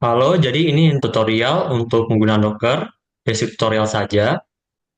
Halo, jadi ini tutorial untuk menggunakan Docker, basic tutorial saja.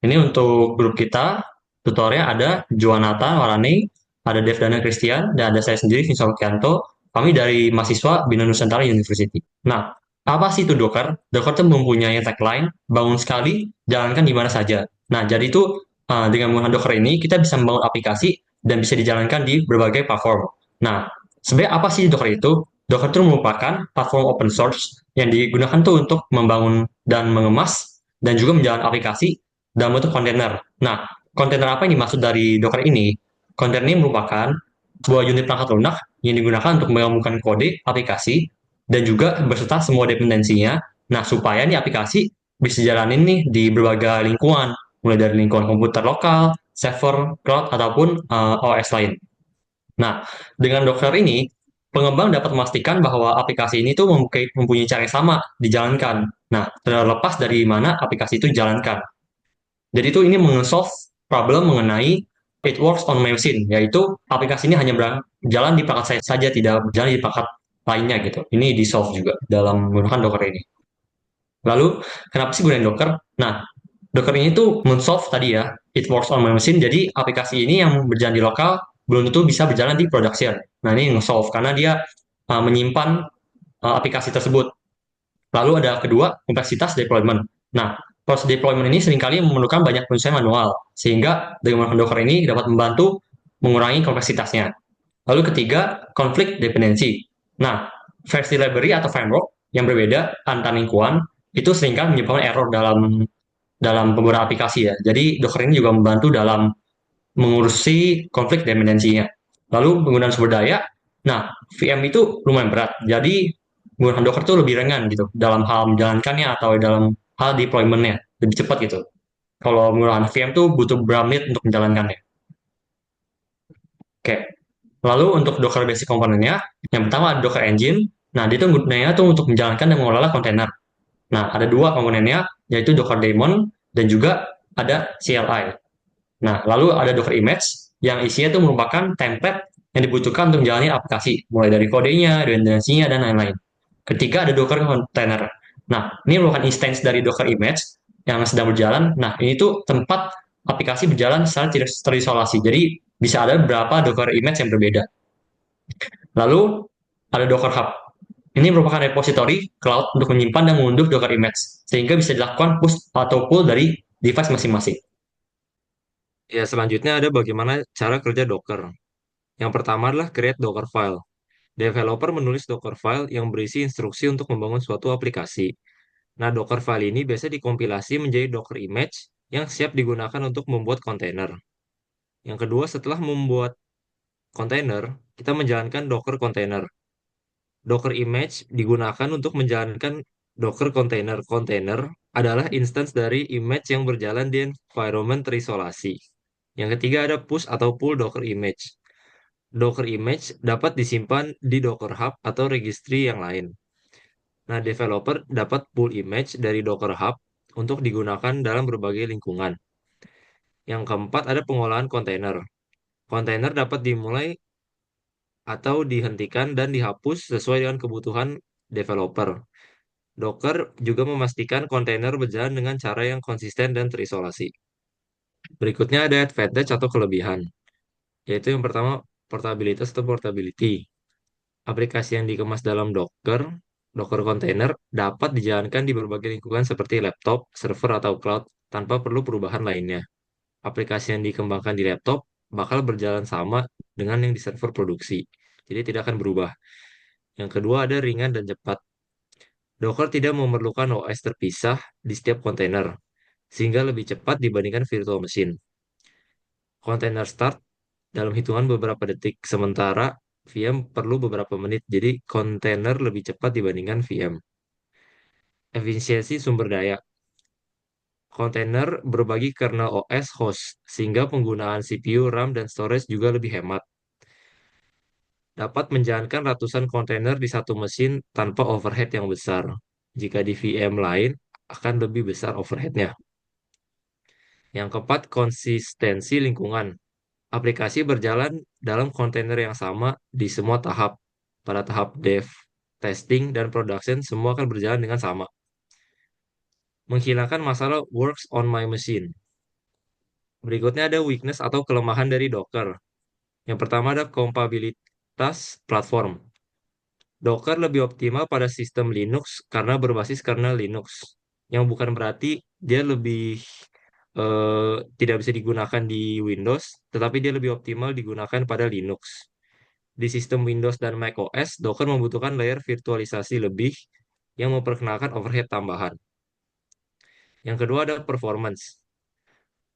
Ini untuk grup kita, tutorial ada Juanata Warani, ada Devdana Christian, dan ada saya sendiri, Vincent Kianto. Kami dari mahasiswa Bina Nusantara University. Nah, apa sih itu Docker? Docker itu mempunyai tagline, bangun sekali, jalankan di mana saja. Nah, jadi itu dengan menggunakan Docker ini, kita bisa membangun aplikasi dan bisa dijalankan di berbagai platform. Nah, sebenarnya apa sih Docker itu? Docker itu merupakan platform open source yang digunakan tuh untuk membangun dan mengemas dan juga menjalankan aplikasi dalam bentuk kontainer. Nah, kontainer apa yang dimaksud dari Docker ini? Kontainer ini merupakan sebuah unit perangkat lunak yang digunakan untuk menggabungkan kode aplikasi dan juga beserta semua dependensinya. Nah, supaya nih aplikasi bisa jalanin nih di berbagai lingkungan, mulai dari lingkungan komputer lokal, server, cloud, ataupun OS lain. Nah, dengan Docker ini, pengembang dapat memastikan bahwa aplikasi ini tuh mempunyai cara yang sama dijalankan. Nah, terlepas dari mana aplikasi itu dijalankan. Jadi itu ini mengesolve problem mengenai it works on my machine, yaitu aplikasi ini hanya berjalan di perangkat saya saja, tidak berjalan di perangkat lainnya gitu. Ini di solve juga dalam menggunakan Docker ini. Lalu, kenapa sih gunain Docker? Nah, Docker ini tuh men-solve tadi ya, it works on my machine, jadi aplikasi ini yang berjalan di lokal belum tentu bisa berjalan di production. Nah, ini nge-solve karena dia menyimpan aplikasi tersebut. Lalu ada kedua, kompleksitas deployment. Nah, proses deployment ini seringkali memerlukan banyak penyesuaian manual, sehingga dengan menggunakan Docker ini dapat membantu mengurangi kompleksitasnya. Lalu ketiga, konflik dependensi. Nah, versi library atau framework yang berbeda antar lingkungan itu seringkali menyebabkan error dalam dalam pembuatan aplikasi ya. Jadi Docker ini juga membantu dalam mengurusi konflik dependensinya. Lalu penggunaan sumber daya. Nah, VM itu lumayan berat. Jadi menggunakan Docker itu lebih ringan gitu dalam hal menjalankannya atau dalam hal deployment-nya lebih cepat gitu. Kalau menggunakan VM itu butuh beberapa menit untuk menjalankannya. Oke. Lalu untuk Docker basic komponennya, yang pertama ada Docker Engine. Nah, dia itu gunanya tuh untuk menjalankan dan mengelola kontainer. Nah, ada dua komponennya, yaitu Docker Daemon dan juga ada CLI. Nah, lalu ada Docker Image yang isinya itu merupakan template yang dibutuhkan untuk menjalani aplikasi, mulai dari kodenya, redundansinya, dan lain-lain. Ketiga ada Docker Container. Nah, ini merupakan instance dari Docker Image yang sedang berjalan. Nah, ini tuh tempat aplikasi berjalan secara tidak terisolasi. Jadi, bisa ada beberapa Docker Image yang berbeda. Lalu, ada Docker Hub. Ini merupakan repository cloud untuk menyimpan dan mengunduh Docker Image, sehingga bisa dilakukan push atau pull dari device masing-masing. Ya, selanjutnya ada bagaimana cara kerja Docker. Yang pertama adalah create Docker file. Developer menulis Docker file yang berisi instruksi untuk membangun suatu aplikasi. Nah, Docker file ini biasa dikompilasi menjadi Docker image yang siap digunakan untuk membuat kontainer. Yang kedua, setelah membuat kontainer, kita menjalankan Docker container. Docker image digunakan untuk menjalankan Docker container. Container adalah instance dari image yang berjalan di environment terisolasi. Yang ketiga ada push atau pull Docker image. Docker image dapat disimpan di Docker Hub atau registry yang lain. Nah, developer dapat pull image dari Docker Hub untuk digunakan dalam berbagai lingkungan. Yang keempat ada pengolahan kontainer. Kontainer dapat dimulai atau dihentikan dan dihapus sesuai dengan kebutuhan developer. Docker juga memastikan kontainer berjalan dengan cara yang konsisten dan terisolasi. Berikutnya ada advantage atau kelebihan, yaitu yang pertama portabilitas atau portability. Aplikasi yang dikemas dalam Docker, Docker container dapat dijalankan di berbagai lingkungan seperti laptop, server, atau cloud tanpa perlu perubahan lainnya. Aplikasi yang dikembangkan di laptop bakal berjalan sama dengan yang di server produksi, jadi tidak akan berubah. Yang kedua ada ringan dan cepat. Docker tidak memerlukan OS terpisah di setiap kontainer, sehingga lebih cepat dibandingkan virtual machine. Kontainer start dalam hitungan beberapa detik, sementara VM perlu beberapa menit, jadi kontainer lebih cepat dibandingkan VM. Efisiensi sumber daya. Kontainer berbagi kernel OS host, sehingga penggunaan CPU, RAM, dan storage juga lebih hemat. Dapat menjalankan ratusan kontainer di satu mesin tanpa overhead yang besar. Jika di VM lain, akan lebih besar overheadnya. Yang keempat, konsistensi lingkungan. Aplikasi berjalan dalam kontainer yang sama di semua tahap, pada tahap dev. testing, dan production semua akan berjalan dengan sama. Menghilangkan masalah works on my machine. Berikutnya ada weakness atau kelemahan dari Docker. Yang pertama ada kompatibilitas platform. Docker lebih optimal pada sistem Linux karena berbasis kernel Linux, yang bukan berarti dia lebih tidak bisa digunakan di Windows, tetapi dia lebih optimal digunakan pada Linux. Di sistem Windows dan macOS, Docker membutuhkan layer virtualisasi lebih yang memperkenalkan overhead tambahan. Yang kedua ada performance.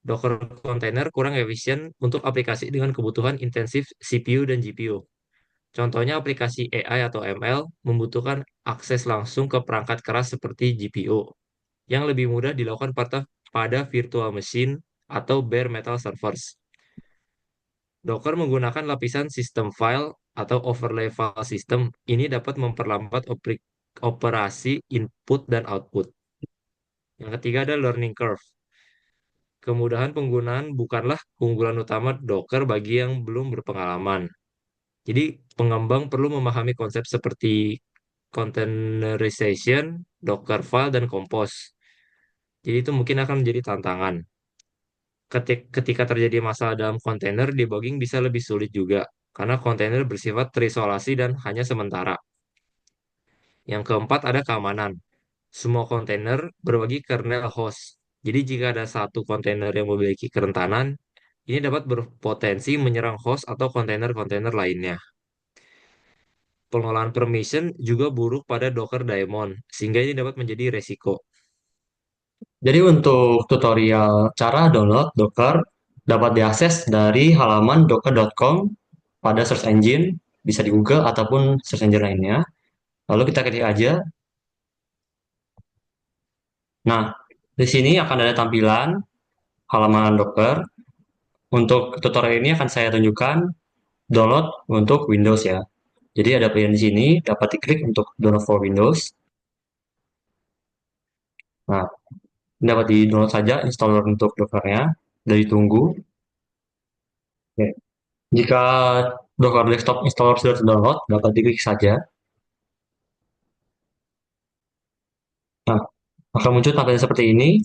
Docker container kurang efisien untuk aplikasi dengan kebutuhan intensif CPU dan GPU. Contohnya aplikasi AI atau ML membutuhkan akses langsung ke perangkat keras seperti GPU, yang lebih mudah dilakukan pada virtual machine atau bare metal servers. Docker menggunakan lapisan sistem file atau overlay file system. Ini dapat memperlambat operasi input dan output. Yang ketiga ada learning curve. Kemudahan penggunaan bukanlah keunggulan utama Docker bagi yang belum berpengalaman. Jadi pengembang perlu memahami konsep seperti containerization, Dockerfile, dan Compose. Jadi itu mungkin akan menjadi tantangan. Ketika terjadi masalah dalam kontainer, debugging bisa lebih sulit juga, karena kontainer bersifat terisolasi dan hanya sementara. Yang keempat ada keamanan. Semua kontainer berbagi kernel host. Jadi jika ada satu kontainer yang memiliki kerentanan, ini dapat berpotensi menyerang host atau kontainer-kontainer lainnya. Pengelolaan permission juga buruk pada Docker Daemon, sehingga ini dapat menjadi resiko. Jadi untuk tutorial cara download Docker dapat diakses dari halaman docker.com pada search engine, bisa di Google ataupun search engine lainnya. Lalu kita ketik aja. Nah, di sini akan ada tampilan halaman Docker. Untuk tutorial ini akan saya tunjukkan download untuk Windows ya. Jadi ada pilihan di sini, dapat diklik untuk download for Windows. Nah, dapat di-download saja installer untuk Dockernya, dari tunggu. Oke. Jika Docker Desktop Installer sudah terdownload, dapat diklik saja. Nah, akan muncul tampilan seperti ini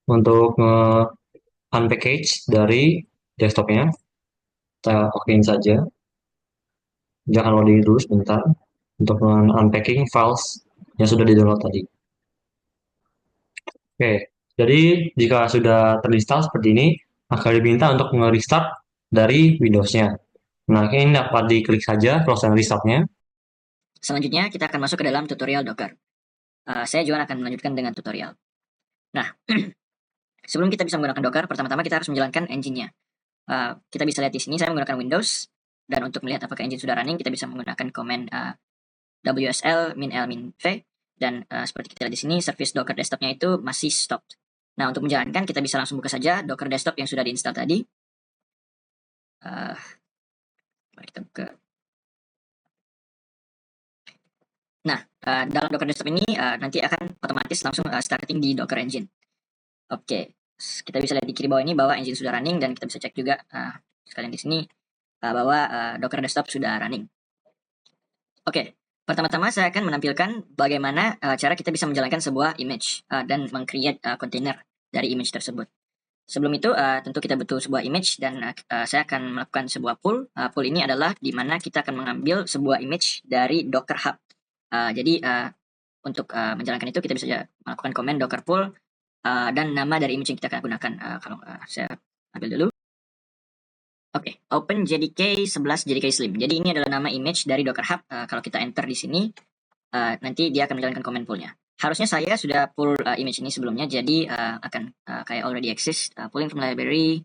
untuk unpackage dari desktopnya. Kita okein saja. Jangan loading dulu sebentar untuk unpacking files yang sudah di-download tadi. Oke, jadi jika sudah terinstall seperti ini, akan diminta untuk nge-restart dari Windows-nya. Nah, ini dapat diklik saja close and restart-nya. Selanjutnya kita akan masuk ke dalam tutorial Docker. Saya Juan akan melanjutkan dengan tutorial. Nah, sebelum kita bisa menggunakan Docker, pertama-tama kita harus menjalankan engine-nya. Kita bisa lihat di sini saya menggunakan Windows, dan untuk melihat apakah engine sudah running, kita bisa menggunakan command wsl -l -v, dan seperti kita lihat di sini, service Docker desktop-nya itu masih stopped. Nah, untuk menjalankan, kita bisa langsung buka saja Docker desktop yang sudah diinstal tadi. Mari kita buka. Nah, dalam Docker desktop ini nanti akan otomatis langsung starting di Docker engine. Oke, kita bisa lihat di kiri bawah ini bahwa engine sudah running, dan kita bisa cek juga sekalian di sini bahwa Docker desktop sudah running. Oke, pertama-tama saya akan menampilkan bagaimana cara kita bisa menjalankan sebuah image dan meng-create container dari image tersebut. Sebelum itu tentu kita butuh sebuah image, dan saya akan melakukan sebuah pull. Pull ini adalah di mana kita akan mengambil sebuah image dari Docker Hub. Jadi untuk menjalankan itu kita bisa melakukan command docker pull dan nama dari image yang kita akan gunakan. Kalau saya ambil dulu. Oke, open JDK 11 JDK Slim. Jadi ini adalah nama image dari Docker Hub. Kalau kita enter di sini, nanti dia akan menjalankan command pull-nya. Harusnya saya sudah pull image ini sebelumnya, jadi akan kayak already exist, pulling from library,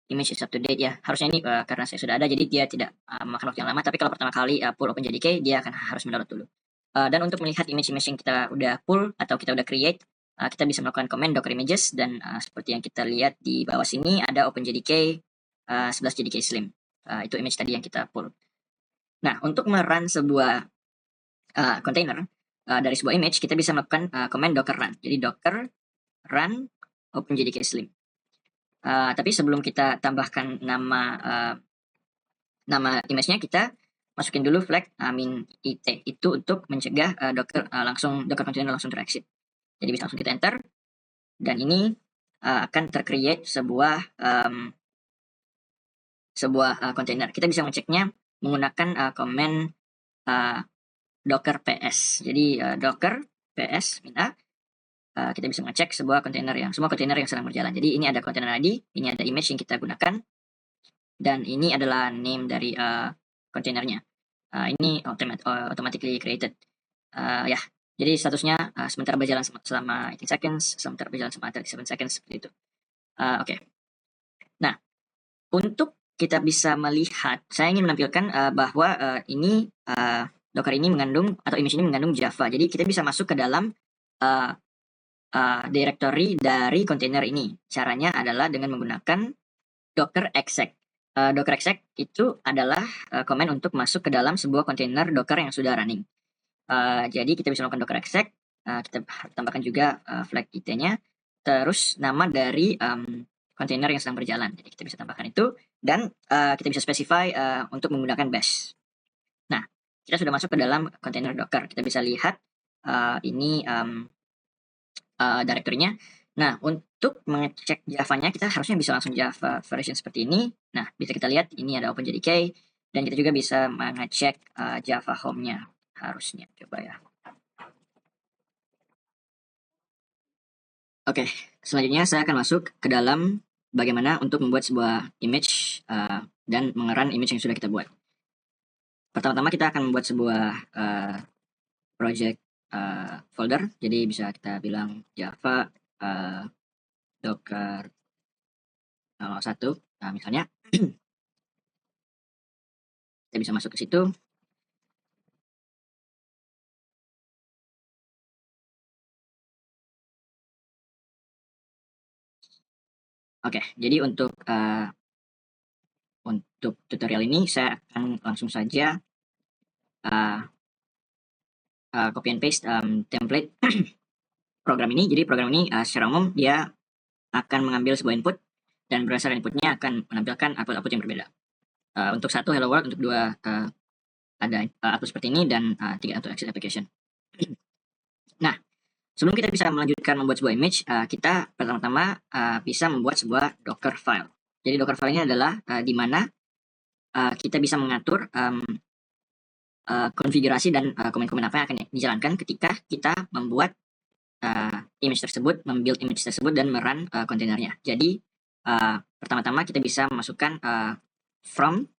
image is up to date ya. Harusnya ini karena saya sudah ada, jadi dia tidak memakan waktu yang lama. Tapi kalau pertama kali pull open JDK, dia akan harus mendownload dulu. Dan untuk melihat image-image yang kita udah pull atau kita udah create, kita bisa melakukan command docker images, dan seperti yang kita lihat di bawah sini ada OpenJDK 11 JDK Slim. Itu image tadi yang kita pull. Nah, untuk merun sebuah container dari sebuah image, kita bisa melakukan command docker run. Jadi docker run OpenJDK Slim. Tapi sebelum kita tambahkan nama image-nya, kita masukin dulu flag -it itu untuk mencegah Docker container langsung terexit. Jadi bisa langsung kita enter, dan ini akan tercreate sebuah container. Kita bisa ngeceknya menggunakan command docker ps. Jadi docker ps minta kita bisa ngecek semua kontainer yang sedang berjalan. Jadi ini ada container ID, ini ada image yang kita gunakan, dan ini adalah name dari kontainernya. Ini automatically created. Ya, jadi statusnya sementara berjalan selama 18 seconds, sementara berjalan selama 37 seconds, seperti itu. Oke. Nah, untuk kita bisa melihat, saya ingin menampilkan bahwa ini Docker ini mengandung, atau image ini mengandung Java. Jadi kita bisa masuk ke dalam directory dari kontainer ini. Caranya adalah dengan menggunakan docker exec. Docker exec itu adalah command untuk masuk ke dalam sebuah kontainer Docker yang sudah running. Jadi kita bisa melakukan docker exec, kita tambahkan juga flag it-nya, terus nama dari kontainer yang sedang berjalan. Jadi kita bisa tambahkan itu, dan kita bisa specify untuk menggunakan bash. Nah, kita sudah masuk ke dalam kontainer Docker. Kita bisa lihat ini directory-nya. Nah, untuk mengecek Java-nya, kita harusnya bisa langsung Java version seperti ini. Nah, bisa kita lihat ini ada OpenJDK, dan kita juga bisa mengecek Java home-nya. Harusnya, coba ya. Oke, selanjutnya saya akan masuk ke dalam bagaimana untuk membuat sebuah image dan mengerun image yang sudah kita buat. Pertama-tama kita akan membuat sebuah project folder. Jadi bisa kita bilang Java Docker 01, misalnya. Kita bisa masuk ke situ. Oke, jadi untuk tutorial ini saya akan langsung saja copy and paste template program ini. Jadi program ini secara umum dia akan mengambil sebuah input, dan berdasarkan inputnya akan menampilkan output yang berbeda. Untuk satu hello world, untuk dua ada output seperti ini, dan tiga untuk exit application. Nah, sebelum kita bisa melanjutkan membuat sebuah image, kita pertama-tama bisa membuat sebuah Docker file. Jadi Docker file ini adalah di mana kita bisa mengatur konfigurasi dan komen-komen apa yang akan dijalankan ketika kita membuat image tersebut, membuild image tersebut, dan merun kontainernya. Jadi pertama-tama kita bisa masukkan from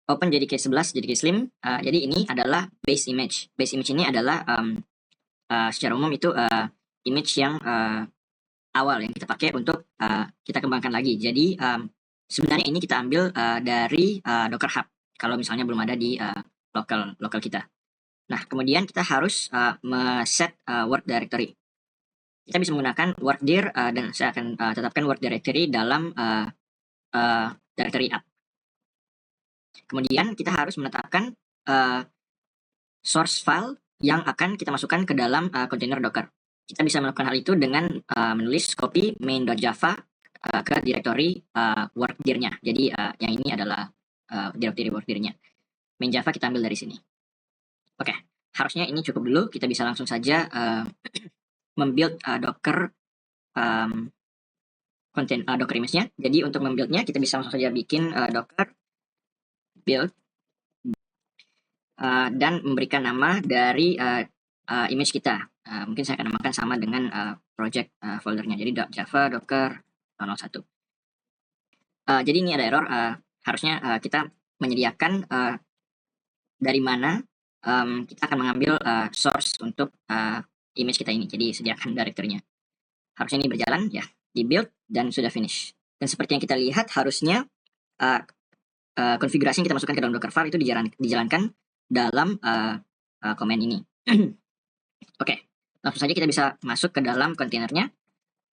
OpenJDK 11 JDK Slim. Jadi ini adalah base image. Base image ini adalah secara umum itu image yang awal yang kita pakai untuk kita kembangkan lagi. Jadi sebenarnya ini kita ambil dari Docker Hub kalau misalnya belum ada di lokal kita. Nah, kemudian kita harus set work directory. Kita bisa menggunakan workdir, dan saya akan tetapkan work directory dalam directory app. Kemudian kita harus menetapkan source file yang akan kita masukkan ke dalam kontainer Docker. Kita bisa melakukan hal itu dengan menulis copy main.java ke directory workdir-nya. Jadi yang ini adalah directory workdir-nya. Main Java kita ambil dari sini. Oke, harusnya ini cukup dulu. Kita bisa langsung saja membuild Docker Docker image-nya. Jadi untuk membuild-nya kita bisa langsung saja bikin Docker build dan memberikan nama dari image kita. Mungkin saya akan namakan sama dengan project foldernya. Jadi Java Docker 01. Jadi ini ada error. Harusnya kita menyediakan dari mana kita akan mengambil source untuk image kita ini. Jadi sediakan directory-nya. Harusnya ini berjalan ya, di build dan sudah finish. Dan seperti yang kita lihat, harusnya konfigurasi yang kita masukkan ke dalam Docker file itu dijalankan dalam command ini. Oke, langsung saja kita bisa masuk ke dalam kontainernya.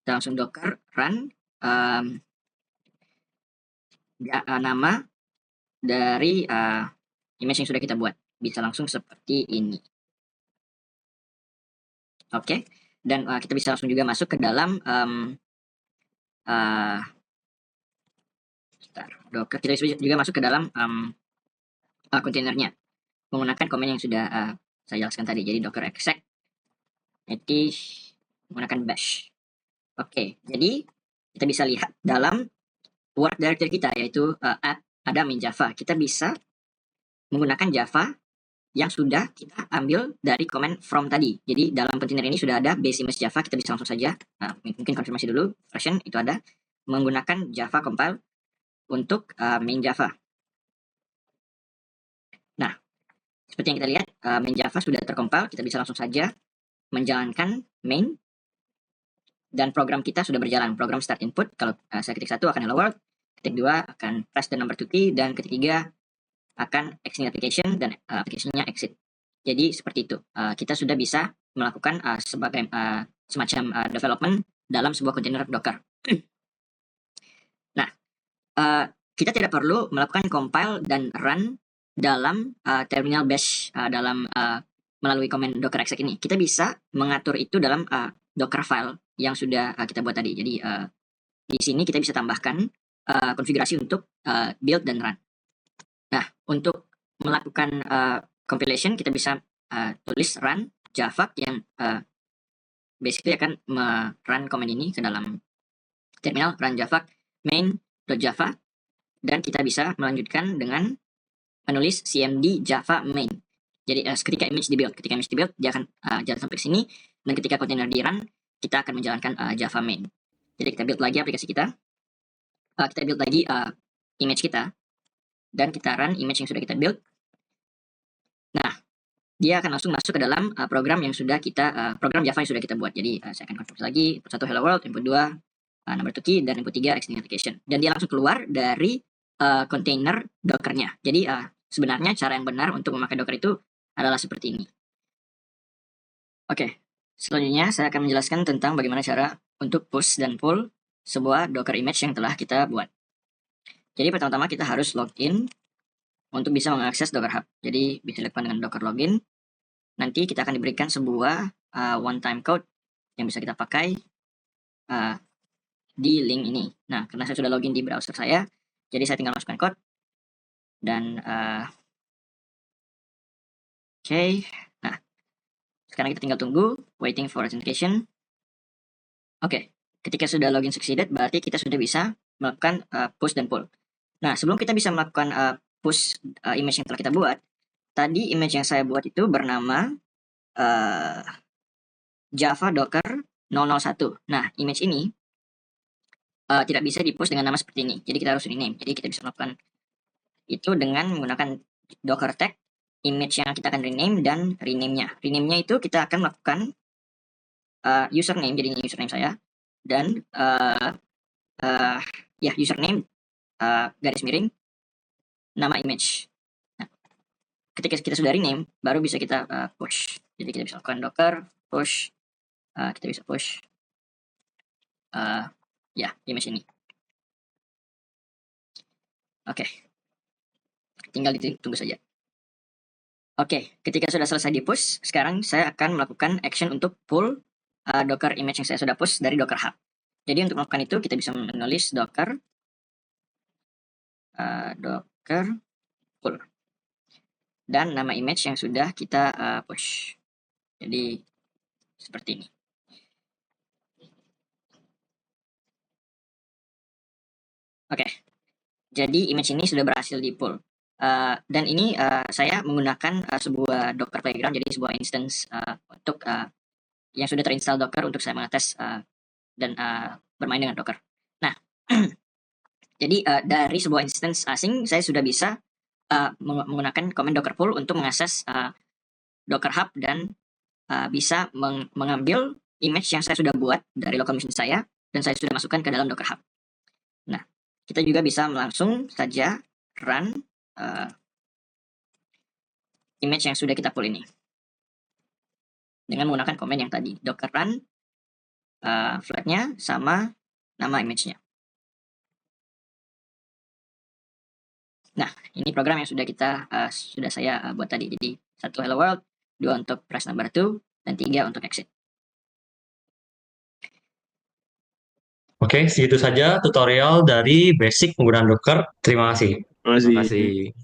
Kita langsung Docker run nama dari image yang sudah kita buat. Bisa langsung seperti ini. Oke, dan kita bisa langsung juga masuk ke dalam Docker. Kita bisa juga masuk ke dalam kontainernya menggunakan komen yang sudah saya jelaskan tadi. Jadi docker exec menggunakan bash. Oke, jadi kita bisa lihat dalam work directory kita, yaitu app ada main Java. Kita bisa menggunakan Java yang sudah kita ambil dari comment from tadi. Jadi dalam kontainer ini sudah ada base image Java, kita bisa langsung saja, mungkin konfirmasi dulu, version itu ada, menggunakan Java compile untuk main Java. Nah, seperti yang kita lihat, main Java sudah tercompile, kita bisa langsung saja menjalankan main, dan program kita sudah berjalan. Program start input, kalau saya ketik 1 akan hello world, ketik 2 akan press the number to key, dan ketik 3 akan exit application, dan application-nya exit. Jadi seperti itu. Kita sudah bisa melakukan sebagai semacam development dalam sebuah kontainer Docker. Nah, kita tidak perlu melakukan compile dan run dalam terminal bash dalam melalui command docker exec ini. Kita bisa mengatur itu dalam docker file yang sudah kita buat tadi. Jadi di sini kita bisa tambahkan konfigurasi untuk build dan run. Nah, untuk melakukan compilation kita bisa tulis run java yang basically akan run command ini ke dalam terminal run java main.java, dan kita bisa melanjutkan dengan menulis cmd java main. Jadi ketika image di build dia akan jalan sampai sini, dan ketika kontainer di run kita akan menjalankan java main. Jadi kita build lagi aplikasi kita, kita build lagi image kita, dan kita run image yang sudah kita build. Nah, dia akan langsung masuk ke dalam program yang sudah kita program Java yang sudah kita buat. Jadi saya akan konfirmasi lagi, input 1 hello world, input 2 number to key, dan input 3 exiting application. Dan dia langsung keluar dari container Docker-nya. Jadi sebenarnya cara yang benar untuk memakai Docker itu adalah seperti ini. Oke, selanjutnya saya akan menjelaskan tentang bagaimana cara untuk push dan pull sebuah Docker image yang telah kita buat. Jadi pertama-tama kita harus login untuk bisa mengakses Docker Hub. Jadi bisa dilakukan dengan Docker login. Nanti kita akan diberikan sebuah one-time code yang bisa kita pakai di link ini. Nah, karena saya sudah login di browser saya, jadi saya tinggal masukkan code. Dan oke. Nah, sekarang kita tinggal tunggu, waiting for authentication. Oke, ketika sudah login succeeded, berarti kita sudah bisa melakukan push dan pull. Nah, sebelum kita bisa melakukan push image yang telah kita buat, tadi image yang saya buat itu bernama Java Docker 001. Nah, image ini tidak bisa di-push dengan nama seperti ini. Jadi kita harus rename. Jadi kita bisa melakukan itu dengan menggunakan docker tag image yang kita akan rename dan rename-nya. Rename-nya itu kita akan melakukan username, jadi ini username saya, dan username garis miring nama image. Nah, ketika kita sudah rename, baru bisa kita push. Jadi kita bisa lakukan docker push, kita bisa push image ini. Oke, tinggal ditunggu saja. Oke, ketika sudah selesai di push, sekarang saya akan melakukan action untuk pull docker image yang saya sudah push dari Docker Hub. Jadi untuk melakukan itu kita bisa menulis docker pull dan nama image yang sudah kita push. Jadi seperti ini. Oke, jadi image ini sudah berhasil di pull. Dan ini saya menggunakan sebuah Docker Playground, jadi sebuah instance untuk yang sudah terinstall Docker untuk saya mengetes dan bermain dengan Docker. Nah, jadi dari sebuah instance asing saya sudah bisa menggunakan command docker pull untuk mengakses Docker Hub dan bisa mengambil image yang saya sudah buat dari local machine saya dan saya sudah masukkan ke dalam Docker Hub. Nah, kita juga bisa langsung saja run image yang sudah kita pull ini dengan menggunakan command yang tadi, docker run flag-nya sama nama image-nya. Nah, ini program yang sudah saya buat tadi. Jadi 1 hello world, 2 untuk press number 2, dan 3 untuk exit. Oke, segitu saja tutorial dari basic penggunaan Docker. Terima kasih. Terima kasih.